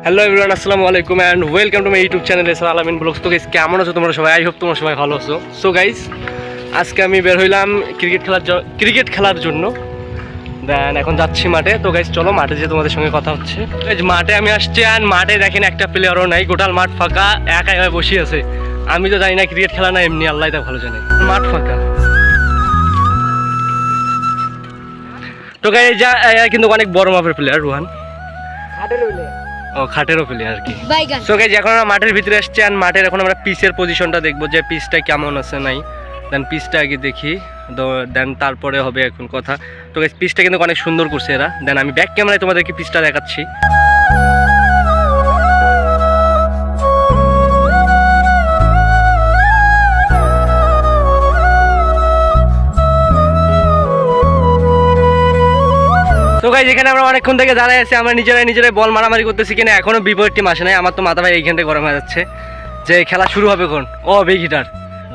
Hello everyone, আসসালামু আলাইকুম and welcome to my YouTube channel SR আলামিন ব্লগস। তো গাইস কেমন আছো তোমরা সবাই? আই হোপ তোমরা সবাই ভালো আছো। সো গাইস আজকে আমি বের হইলাম ক্রিকেট খেলার জন্য। দেন এখন যাচ্ছি মাঠে। তো গাইস চলো মাঠে যেয়ে তোমাদের সঙ্গে কথা হচ্ছে। মাঠে আমি আসছি অ্যান্ড মাঠে দেখেন একটা প্লেয়ারও নাই, গোটাল মাঠ ফাঁকা, একা একা বসে আছে। আমি তো জানি না ক্রিকেট খেলা না এমনি, আল্লাহ তা ভালো জানে। মাঠ ফাঁকা। তো গাইস যা কিন্তু অনেক বড় মাপের প্লেয়ার রোহান, ও খাটেরও প্লেয়ার আর কি। সো গাইস এখন আমরা মাঠের ভিতরে আসছি আর মাঠের এখন আমরা পিচের পজিশনটা দেখবো যে পিচটা কেমন আছে নাই। দেন পিচটা আগে দেখি, তো দেন তারপরে হবে এখন কথা। তো গাইস পিচটা কিন্তু অনেক সুন্দর করছে এরা। দেন আমি ব্যাক ক্যামেরায় তোমাদেরকে পিচটা দেখাচ্ছি। তো গাইস এখানে আমরা অনেকক্ষণ থেকে দাঁড়ায় আছি, আমরা নিজেরাই বল মারামারি করতেছি কিনা এখনো বিপরীত টিম আসে নাই। আমার তো মাথা ভাই এইখান থেকে গরম হয়ে যাচ্ছে যে খেলা শুরু হবে কোন। ও বিগ হিটার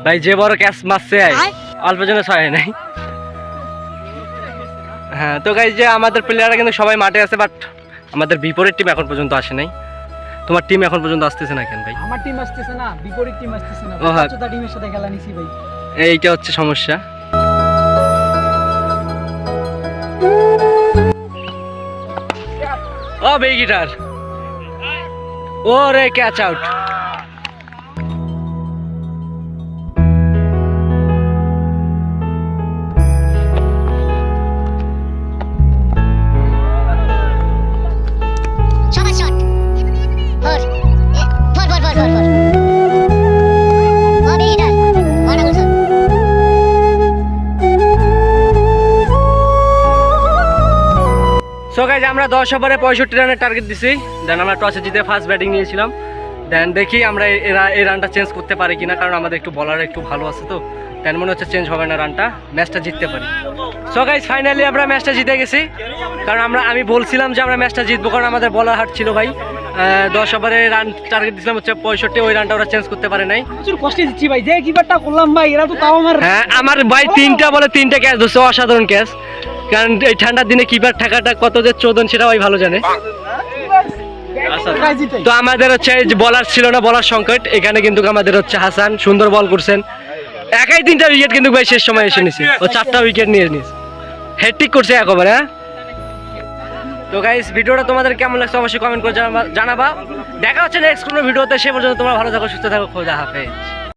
ভাই, যে বড় ক্যাচ মারছে অল্প জন্য ছয় নাই। হ্যাঁ তো গাইস যে আমাদের প্লেয়াররা কিন্তু সবাই মাঠে আছে, বাট আমাদের বিপরীত টিম এখন পর্যন্ত আসে নাই। তোমার টিম এখন পর্যন্ত আসতেছে না কেন ভাই? আমার টিম আসতেছে না, বিপরীত টিম আসতেছে না। ও হ্যাঁ, ছোট টিমের সাথে খেলা নিছি ভাই, এইটা হচ্ছে সমস্যা। ও বিগ হিটার, ও রে ক্যাচ আউট। সো গাইস আমরা 10 ওভারে 65 রানের টার্গেট দিছি। দেন আমরা টসে জিতে ফার্স্ট ব্যাটিং নিয়েছিলাম। দেন দেখি আমরা এই রানটা চেঞ্জ করতে পারি কিনা, কারণ আমাদের একটু বলার একটু ভালো আছে। তো দেন মনে হচ্ছে চেঞ্জ হবে না, রানটা ম্যাচটা জিততে পারি। সো গাইস ফাইনালি আমরা ম্যাচটা জিতে গেছি, কারণ আমি বলছিলাম যে আমরা ম্যাচটা জিতবো, কারণ আমাদের বলার হাট ছিল ভাই। 10 ওভারে রান টার্গেট দিছিলাম হচ্ছে 65, ওই রানটা ওরা চেঞ্জ করতে পারে নাই। প্রচুর কষ্টে দিচ্ছি ভাই, যে কিপারটা করলাম ভাই, এরা তো তাও আমার। হ্যাঁ আমার ভাই 3টা বলে 3টা ক্যাচ ধরছে, অসাধারণ ক্যাচ। কারণ এই ঠান্ডার দিনে কিপার থাকাটা কত যে চোদন সেটা ভাই ভালো জানে। তো আমাদের হচ্ছে বলার ছিল না, বলার সংকট। এখানে কিন্তু আমাদের হচ্ছে হাসান সুন্দর বল করছেন, একাই 3টা উইকেট কিন্তু ভাই শেষ সময় এসে নিছে। ও 4টা উইকেট নিয়ে নিছে, হ্যাট্রিক করছে একবারে। হ্যাঁ তো গাইস ভিডিওটা তোমাদের কেমন লাগছে অবশ্যই কমেন্ট করে জানাবা। দেখা হচ্ছে নেক্সট কোনো ভিডিওতে, সে পর্যন্ত তোমরা ভালো থাকো, সুস্থ থাকো, খোদা হাফেজ।